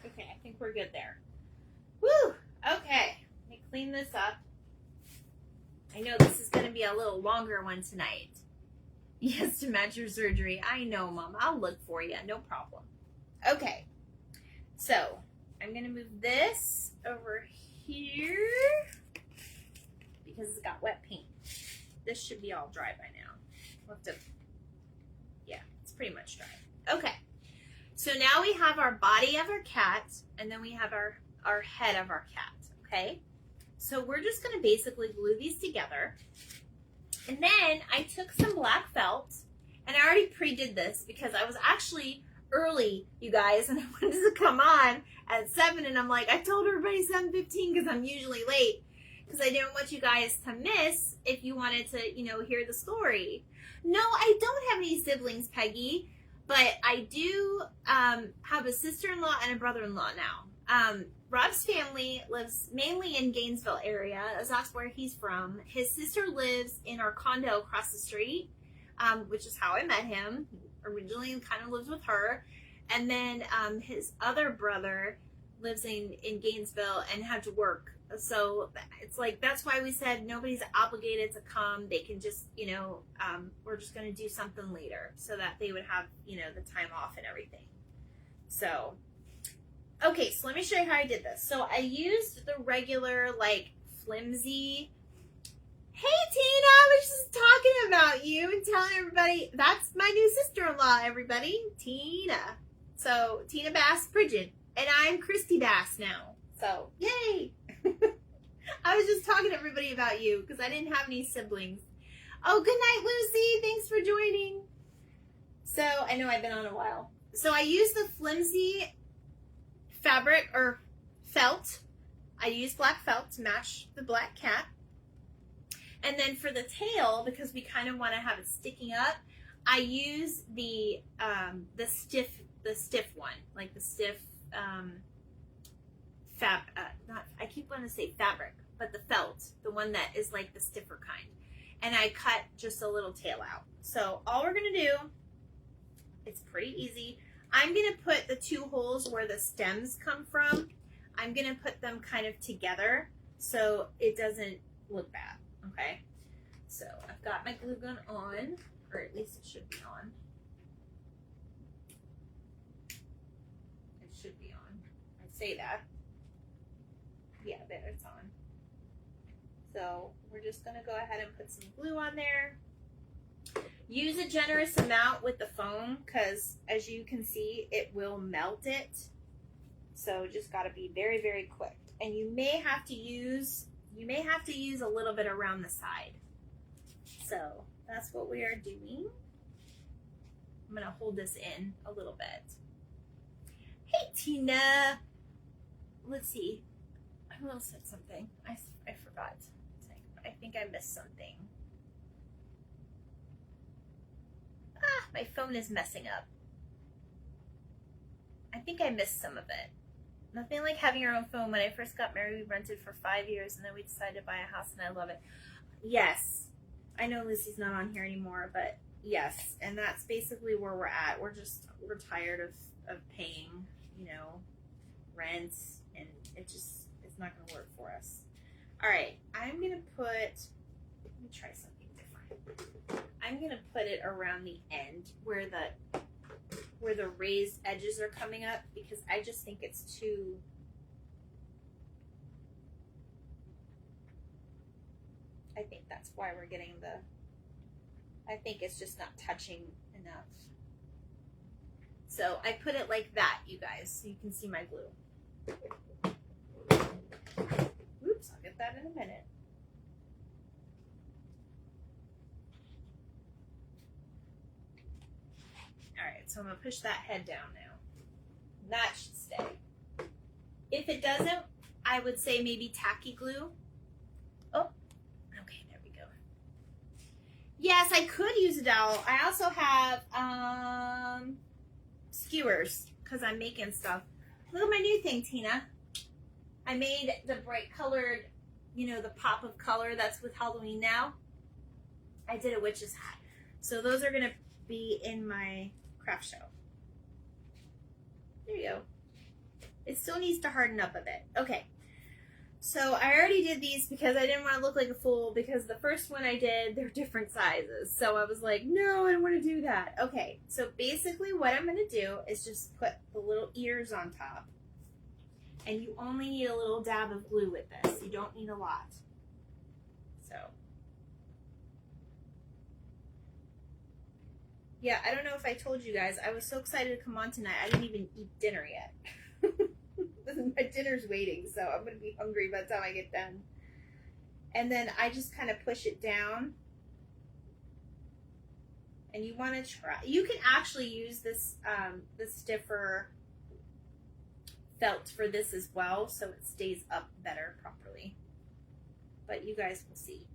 Okay, I think we're good there. Woo! Okay, let me clean this up. I know this is going to be a little longer one tonight. Yes, to match your surgery. I know, Mom. I'll look for you. No problem. Okay, so I'm going to move this over here because it's got wet paint. This should be all dry by now. We'll have to, yeah, it's pretty much dry. Okay, so now we have our body of our cat, and then we have our head of our cat, okay? So we're just going to basically glue these together. And then I took some black felt, and I already pre-did this because I was actually early, you guys, and I wanted to come on at 7, and I'm like, I told everybody 7:15 because I'm usually late, because I didn't want you guys to miss if you wanted to, hear the story. No, I don't have any siblings, Peggy, but I do have a sister-in-law and a brother-in-law now. Rob's family lives mainly in Gainesville area, as that's where he's from. His sister lives in our condo across the street, which is how I met him. Originally kind of lives with her. And then his other brother lives in Gainesville and had to work. So it's like, that's why we said nobody's obligated to come. They can just, we're just going to do something later so that they would have, the time off and everything. So, okay, so let me show you how I did this. So I used the regular, flimsy. Hey, Tina, I was just talking about you and telling everybody that's my new sister-in-law, everybody, Tina. So, Tina Bass Pridgeon, and I'm Christy Bass now. So, yay! I was just talking to everybody about you because I didn't have any siblings. Oh, good night, Lucy. Thanks for joining. So, I know I've been on a while. So, I used the flimsy fabric or felt. I used black felt to match the black cat. And then for the tail, because we kind of want to have it sticking up, I use the stiff one, like the stiff I keep wanting to say fabric, but the felt, the one that is like the stiffer kind. And I cut just a little tail out. So all we're gonna do, it's pretty easy. I'm gonna put the 2 holes where the stems come from, I'm gonna put them kind of together so it doesn't look bad. Okay, so I've got my glue gun on, or at least it should be on. It should be on. I say that. Yeah, there, it's on. So we're just gonna go ahead and put some glue on there. Use a generous amount with the foam, because as you can see, it will melt it. So just gotta be very, very quick. And you may have to use a little bit around the side. So that's what we are doing. I'm gonna hold this in a little bit. Hey, Tina. Let's see. Who else said something? I forgot. I think I missed something. Ah, my phone is messing up. I think I missed some of it. Nothing like having your own phone. When I first got married, we rented for 5 years, and then we decided to buy a house, and I love it. Yes. I know Lucy's not on here anymore, but yes. And that's basically where we're at. We're tired of paying, rent, and it's not going to work for us. All right. I'm going to put Let me try something different. I'm gonna put it around the end where the raised edges are coming up because I just think it's too. I think that's why we're getting the. I think it's just not touching enough. So I put it like that, you guys, so you can see my glue. Oops, I'll get that in a minute. All right, so I'm gonna push that head down now. That should stay. If it doesn't, I would say maybe tacky glue. Oh, okay, there we go. Yes, I could use a dowel. I also have skewers because I'm making stuff. Look at my new thing, Tina. I made the bright colored, you know, the pop of color that's with Halloween now. I did a witch's hat. So those are gonna be in my craft show. There you go. It still needs to harden up a bit. Okay. So I already did these because I didn't want to look like a fool because the first one I did, they're different sizes. So I was like, no, I don't want to do that. Okay. So basically what I'm going to do is just put the little ears on top. And you only need a little dab of glue with this. You don't need a lot. So. Yeah, I don't know if I told you guys, I was so excited to come on tonight. I didn't even eat dinner yet. My dinner's waiting, so I'm going to be hungry by the time I get done. And then I just kind of push it down. And you want to try, you can actually use this, the stiffer felt for this as well, so it stays up better properly. But you guys will see.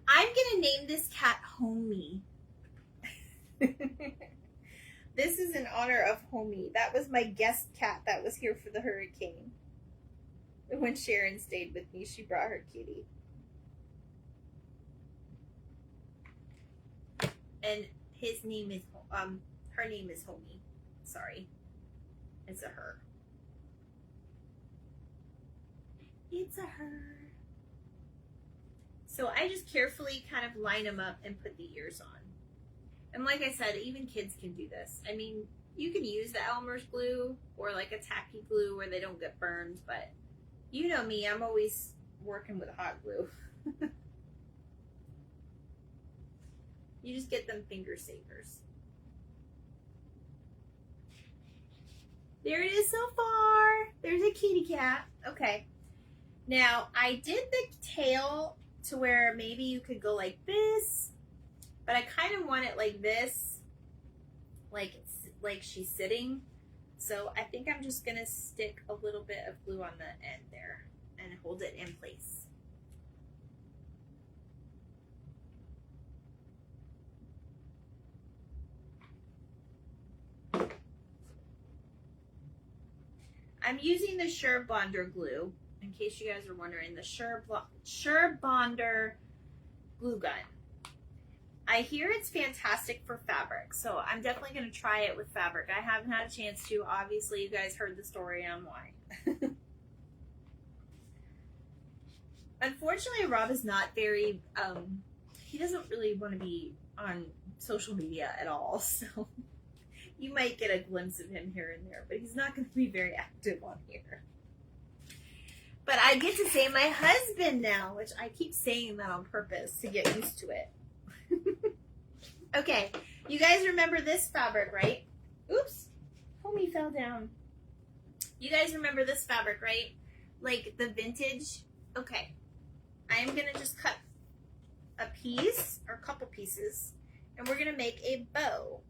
I'm going to name this cat Homie. This is in honor of Homie. That was my guest cat that was here for the hurricane. When Sharon stayed with me, she brought her kitty. And his name is, her name is Homie. Sorry. It's a her. It's a her. So I just carefully kind of line them up and put the ears on. And like I said, even kids can do this. I mean, you can use the Elmer's glue or like a tacky glue where they don't get burned, but you know me, I'm always working with hot glue. You just get them finger savers. There it is so far. There's a kitty cat. Okay. Now, I did the tail to where maybe you could go like this. But I kind of want it like this, like she's sitting. So I think I'm just going to stick a little bit of glue on the end there and hold it in place. I'm using the Surebonder glue, in case you guys are wondering, the Surebonder glue gun. I hear it's fantastic for fabric, so I'm definitely going to try it with fabric. I haven't had a chance to. Obviously, you guys heard the story on why. Unfortunately, Rob is not very, he doesn't really want to be on social media at all, so you might get a glimpse of him here and there, but he's not going to be very active on here. But I get to say my husband now, which I keep saying that on purpose to get used to it. Okay, you guys remember this fabric, right? Oops, Homie fell down. You guys remember this fabric, right? Like the vintage. Okay, I am gonna just cut a piece or a couple pieces, and we're gonna make a bow.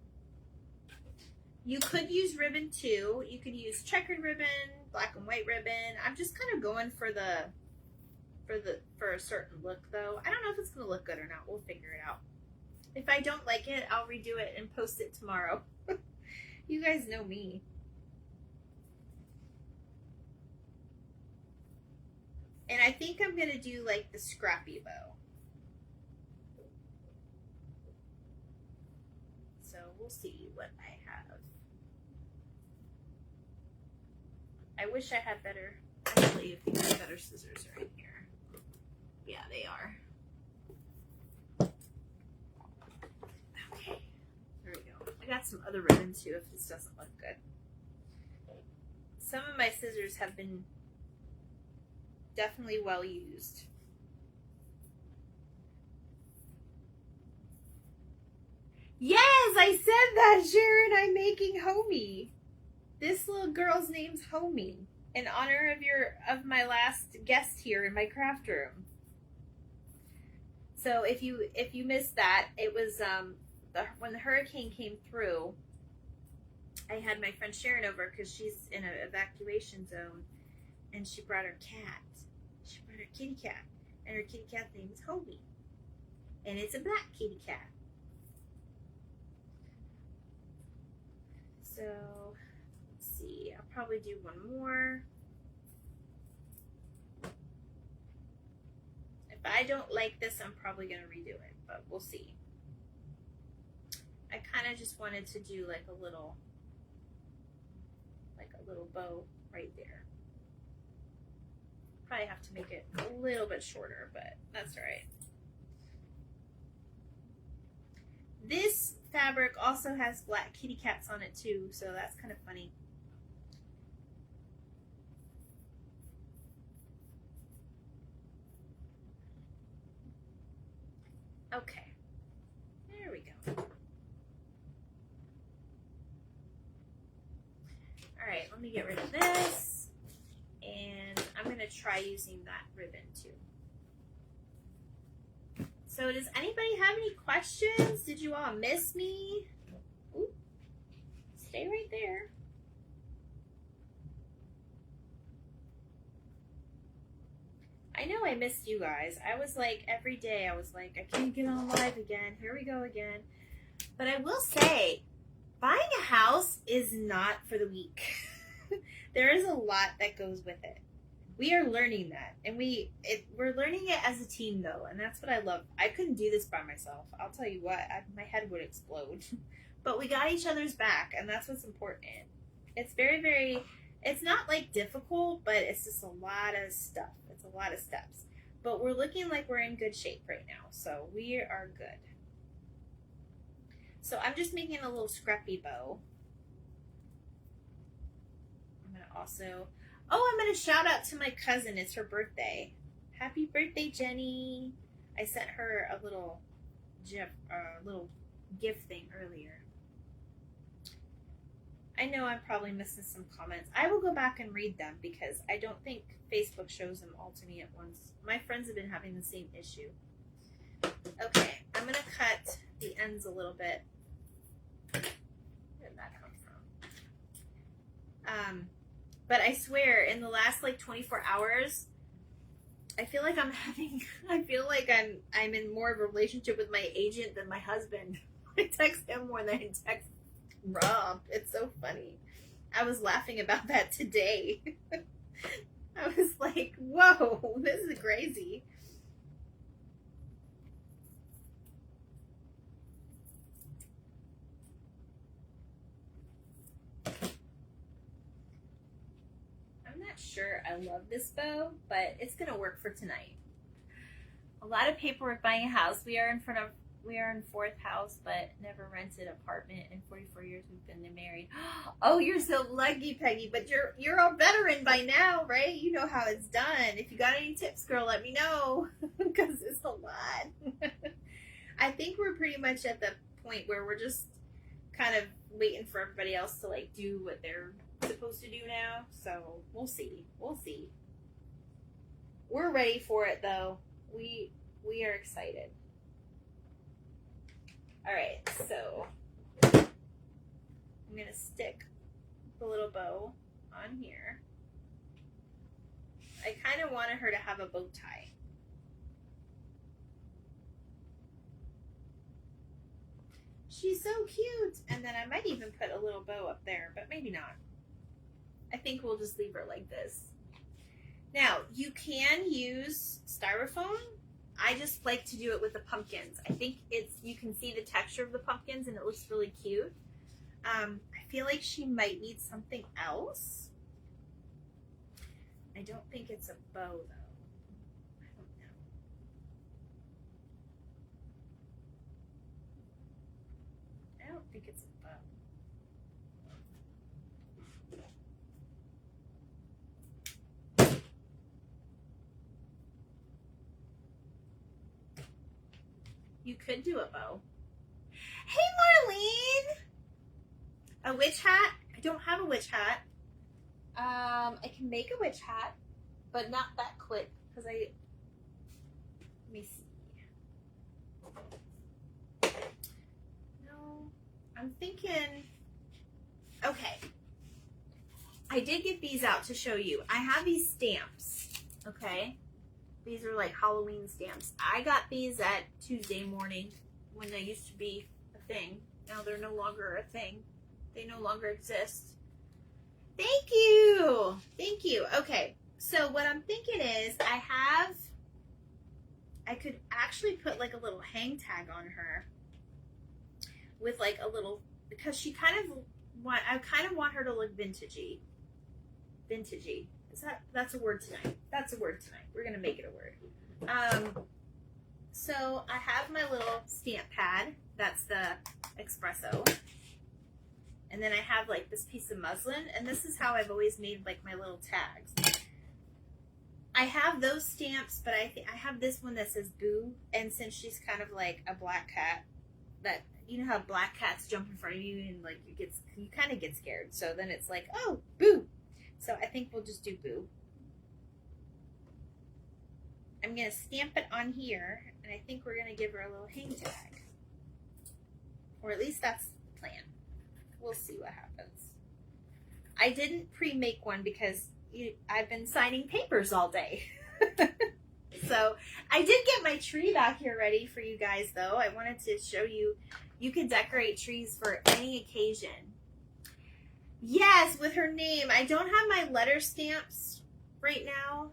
You could use ribbon too. You could use checkered ribbon, black and white ribbon. I'm just kind of going for a certain look though. I don't know if it's gonna look good or not. We'll figure it out. If I don't like it, I'll redo it and post it tomorrow. You guys know me. And I think I'm gonna do like the scrappy bow. So we'll see what I have. I wish I had better, actually, if you have better scissors are in here. Yeah, they are. got some other ribbon too if this doesn't look good. Some of my scissors have been definitely well used. Yes, I said that, Sharon. I'm making Homie. This little girl's name's Homie in honor of my last guest here in my craft room. So if you missed that, it was when the hurricane came through. I had my friend Sharon over because she's in an evacuation zone, and she brought her cat. She brought her kitty cat, and her kitty cat's name is Homie, and it's a black kitty cat. So let's see. I'll probably do one more. If I don't like this, I'm probably gonna redo it, but we'll see. I kind of just wanted to do like a little bow right there. Probably have to make it a little bit shorter, but that's all right. This fabric also has black kitty cats on it too, so that's kind of funny. Okay, there we go. All right, let me get rid of this, and I'm going to try using that ribbon too. So does anybody have any questions? Did you all miss me? Ooh, stay right there. I know I missed you guys. I was like, every day I was like, I can't get on live again. Here we go again. But I will say, buying a house is not for the weak. There is a lot that goes with it. We are learning that, and we're learning it as a team though, and that's what I love. I couldn't do this by myself. I'll tell you what, my head would explode. But we got each other's back, and that's what's important. It's very, very, it's not like difficult, but it's just a lot of stuff. It's a lot of steps. But we're looking like we're in good shape right now, so we are good. So I'm just making a little scrappy bow. I'm gonna also, I'm gonna shout out to my cousin. It's her birthday. Happy birthday, Jenny. I sent her a little gift thing earlier. I know I'm probably missing some comments. I will go back and read them because I don't think Facebook shows them all to me at once. My friends have been having the same issue. Okay, I'm gonna cut the ends a little bit. Where did that come from? But I swear, in the last like 24 hours, I feel like I'm in more of a relationship with my agent than my husband. I text him more than I text Rob. It's so funny. I was laughing about that today. I was like, whoa, this is crazy. I'm not sure I love this bow, but it's gonna work for tonight. A lot of paperwork buying a house. We are in fourth house, but never rented apartment in 44 years we've been married. Oh, you're so lucky, Peggy, but you're a veteran by now, right? You know how it's done. If you got any tips, girl, let me know, because it's a lot. I think we're pretty much at the point where we're just kind of waiting for everybody else to like do what they're supposed to do now. So we'll see. We're ready for it though. We are excited. All right, so I'm gonna stick the little bow on here. I kind of wanted her to have a bow tie. She's so cute. And then I might even put a little bow up there, but maybe not. I think we'll just leave her like this. Now, you can use styrofoam. I just like to do it with the pumpkins. I think you can see the texture of the pumpkins and it looks really cute. I feel like she might need something else. I don't think it's a bow though. I don't know. I don't think it's a bow. You could do a bow. Hey, Marlene! A witch hat? I don't have a witch hat. I can make a witch hat, but not that quick because let me see. No, I'm thinking, okay. I did get these out to show you. I have these stamps, okay? These are like Halloween stamps. I got these at Tuesday morning when they used to be a thing. Now they're no longer a thing. They no longer exist. Thank you. Thank you. Okay. So what I'm thinking is I could actually put like a little hang tag on her with like a little, because she I kind of want her to look vintagey. Vintagey. That's a word tonight. That's a word tonight. We're going to make it a word. So I have my little stamp pad. That's the espresso. And then I have like this piece of muslin, and this is how I've always made like my little tags. I have those stamps, but I have this one that says Boo, and since she's kind of like a black cat, that you know how black cats jump in front of you and like you kind of get scared. So then it's like, oh, Boo. So I think we'll just do Boo. I'm gonna stamp it on here, and I think we're gonna give her a little hang tag, or at least that's the plan. We'll see what happens. I didn't pre-make one because I've been signing papers all day. So I did get my tree back here ready for you guys though. I wanted to show you, you can decorate trees for any occasion. Yes, with her name. I don't have my letter stamps right now.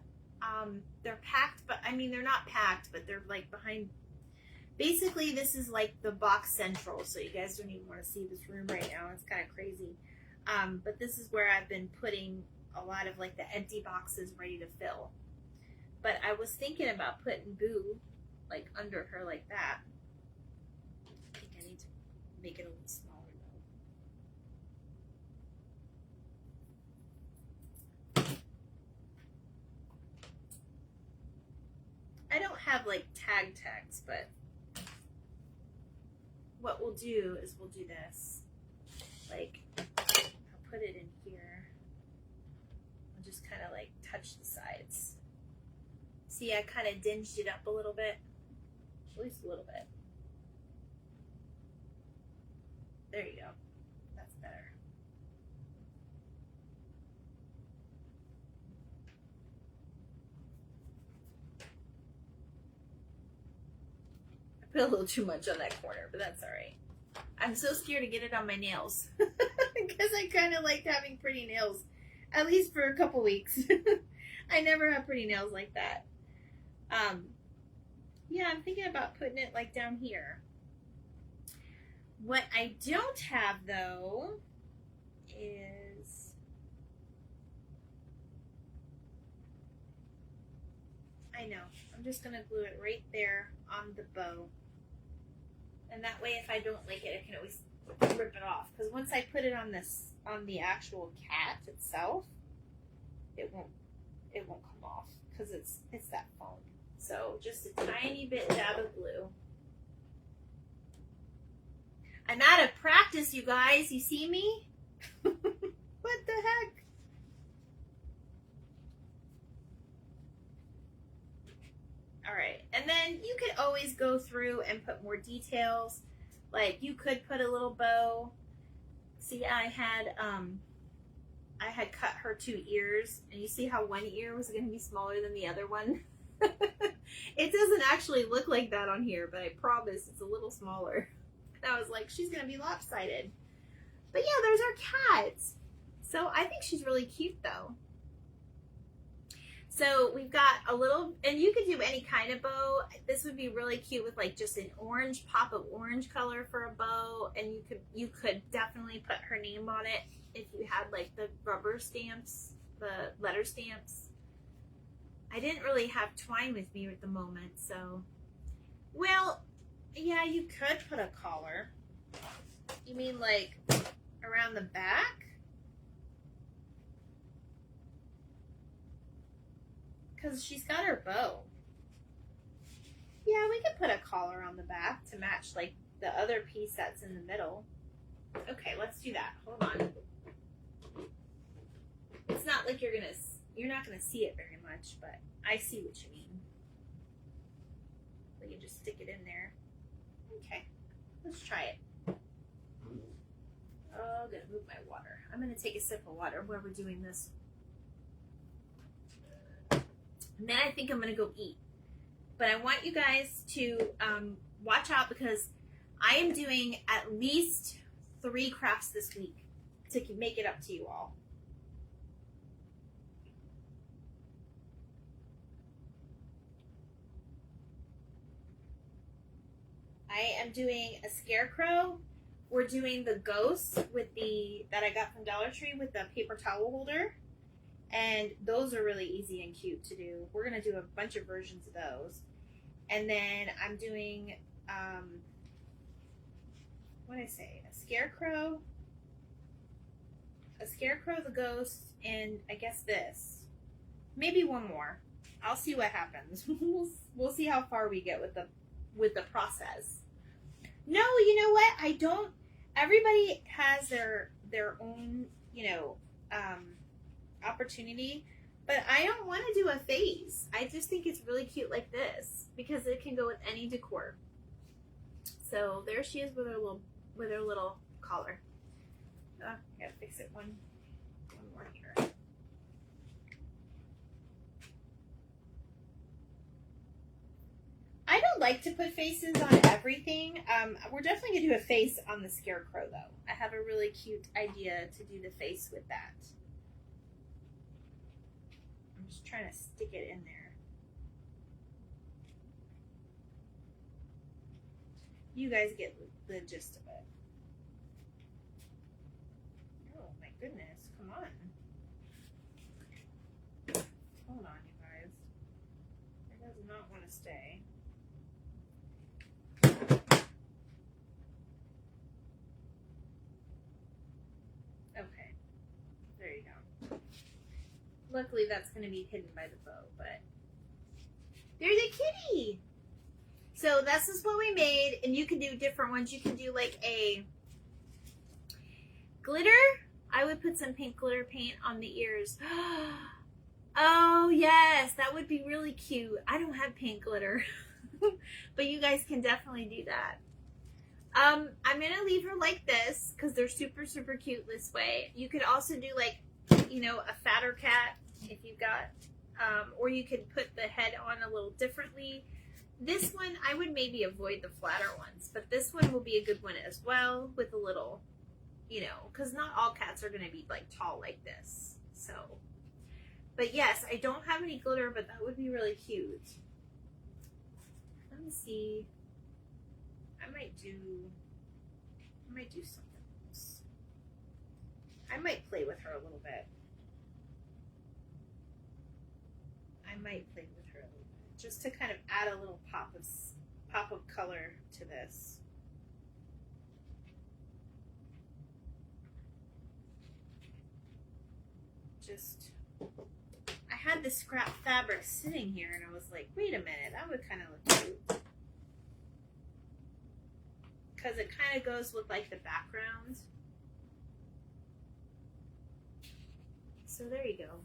They're packed, but I mean, they're not packed, but they're like behind. Basically, this is like the box central, so you guys don't even want to see this room right now. It's kind of crazy. But this is where I've been putting a lot of like the empty boxes ready to fill. But I was thinking about putting Boo like under her like that. I think I need to make it a little smaller though. I don't have like tags, but what we'll do is we'll do this. Like, I'll put it in here. I'll just kind of like touch the sides. See, I kind of dinged it up a little bit. At least a little bit. There you go. That's better. I put a little too much on that corner, but that's all right. I'm so scared to get it on my nails because I kind of liked having pretty nails, at least for a couple weeks. I never have pretty nails like that. Yeah, I'm thinking about putting it like down here. What I don't have though is I know. I'm just gonna glue it right there on the bow. And that way if I don't like it, I can always rip it off. Because once I put it on the actual cat itself, it won't come off because it's that foam. So just a tiny bit dab of glue. I'm out of practice, you guys. You see me? What the heck? All right, and then you could always go through and put more details. Like you could put a little bow. See, I had cut her 2 ears, and you see how one ear was going to be smaller than the other one? It doesn't actually look like that on here, but I promise it's a little smaller. And I was like, she's going to be lopsided. But yeah, there's our cat. So I think she's really cute though. So we've got a little, and you could do any kind of bow. This would be really cute with like just an orange, pop of orange color for a bow. And you could definitely put her name on it if you had like the rubber stamps, the letter stamps. I didn't really have twine with me at the moment, so. Well, yeah, you could put a collar. You mean like around the back? Because she's got her bow. Yeah, Yeah, we could put a collar on the back to match like the other piece that's in the middle. Okay, let's do that. Hold on. It's not like you're not gonna see it very much, but I see what you mean. We can just stick it in there. Okay, let's try it. Oh, I'm gonna move my water. I'm gonna take a sip of water while we're doing this. And then I think I'm gonna go eat. But I want you guys to watch out because I am doing at least 3 crafts this week to make it up to you all. I am doing a scarecrow. We're doing the ghosts with that I got from Dollar Tree with the paper towel holder. And those are really easy and cute to do. We're going to do a bunch of versions of those. And then I'm doing, what did I say? A scarecrow, the ghost, and I guess this. Maybe one more. I'll see what happens. We'll see how far we get with the process. No, you know what? I don't. Everybody has their own, opportunity, but I don't want to do a face. I just think it's really cute like this because it can go with any decor. So there she is with her little collar. Gotta fix it one more here. I don't like to put faces on everything. We're definitely gonna do a face on the scarecrow though. I have a really cute idea to do the face with that. I'm just trying to stick it in there. You guys get the gist of it. Oh my goodness, come on. Hold on, you guys. It does not want to stay. Okay, there you go. Luckily that's going to be hidden by the bow, but there's a kitty! So this is what we made, and you can do different ones. You can do like a glitter. I would put some pink glitter paint on the ears. Oh yes, that would be really cute. I don't have pink glitter, but you guys can definitely do that. I'm gonna leave her like this because they're super, super cute this way. You could also do like, a fatter cat if you've got, or you could put the head on a little differently. This one, I would maybe avoid the flatter ones, but this one will be a good one as well with a little, because not all cats are going to be like tall like this. So, but yes, I don't have any glitter, but that would be really cute. Let me see. I might do something else. I might play with her a little bit. Just to kind of add a little pop of color to this. I had this scrap fabric sitting here and I was like, wait a minute, that would kind of look cute. Because it kind of goes with like the background. So there you go.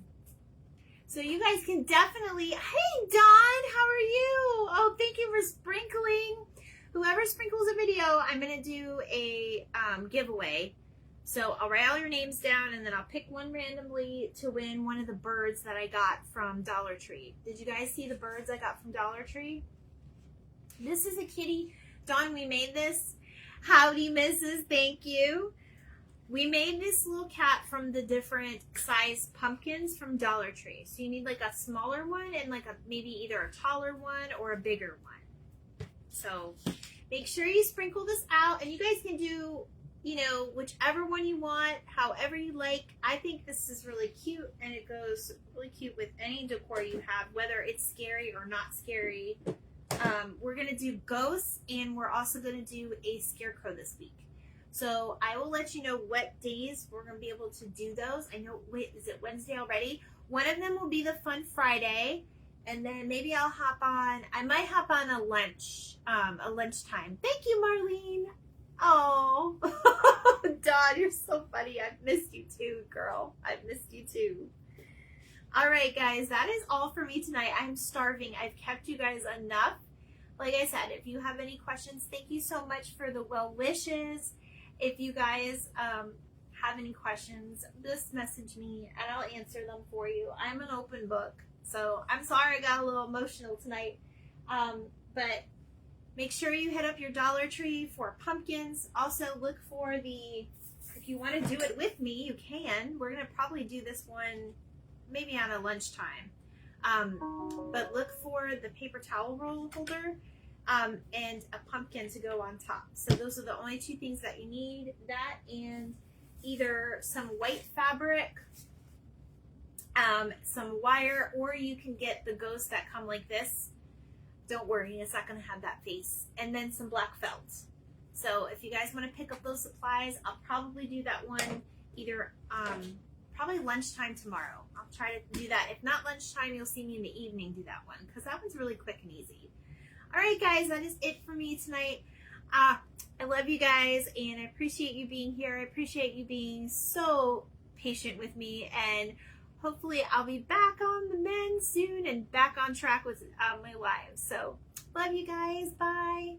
So you guys can definitely, hey Dawn, how are you? Oh, thank you for sprinkling. Whoever sprinkles a video, I'm gonna do a giveaway. So I'll write all your names down and then I'll pick one randomly to win one of the birds that I got from Dollar Tree. Did you guys see the birds I got from Dollar Tree? This is a kitty. Dawn, we made this. Howdy, Mrs. Thank you. We made this little cat from the different size pumpkins from Dollar Tree. So you need like a smaller one and like maybe either a taller one or a bigger one. So make sure you sprinkle this out and you guys can do, whichever one you want, however you like. I think this is really cute and it goes really cute with any decor you have, whether it's scary or not scary. We're going to do ghosts and we're also going to do a scarecrow this week. So I will let you know what days we're going to be able to do those. I know, wait, is it Wednesday already? One of them will be the Fun Friday, And then maybe I'll hop on. I might hop on a lunchtime. Thank you, Marlene. Oh, Dawn, you're so funny. I've missed you too, girl. I've missed you too. All right, guys, that is all for me tonight. I'm starving. I've kept you guys enough. Like I said, if you have any questions, thank you so much for the well wishes. If you guys have any questions, just message me and I'll answer them for you. I'm an open book. So I'm sorry I got a little emotional tonight. But make sure you hit up your Dollar Tree for pumpkins. Also look for if you want to do it with me, you can. We're going to probably do this one maybe on a lunchtime. But look for the paper towel roll holder and a pumpkin to go on top. So those are the only two things that you need. That and either some white fabric, some wire, or you can get the ghosts that come like this. Don't worry, it's not going to have that face. And then some black felt. So if you guys want to pick up those supplies, I'll probably do that one either probably lunchtime tomorrow. I'll try to do that. If not lunchtime, you'll see me in the evening do that one because that one's really quick and easy. All right, guys, that is it for me tonight. I love you guys and I appreciate you being here. I appreciate you being so patient with me, and hopefully I'll be back on the mend soon and back on track with my lives. So love you guys. Bye.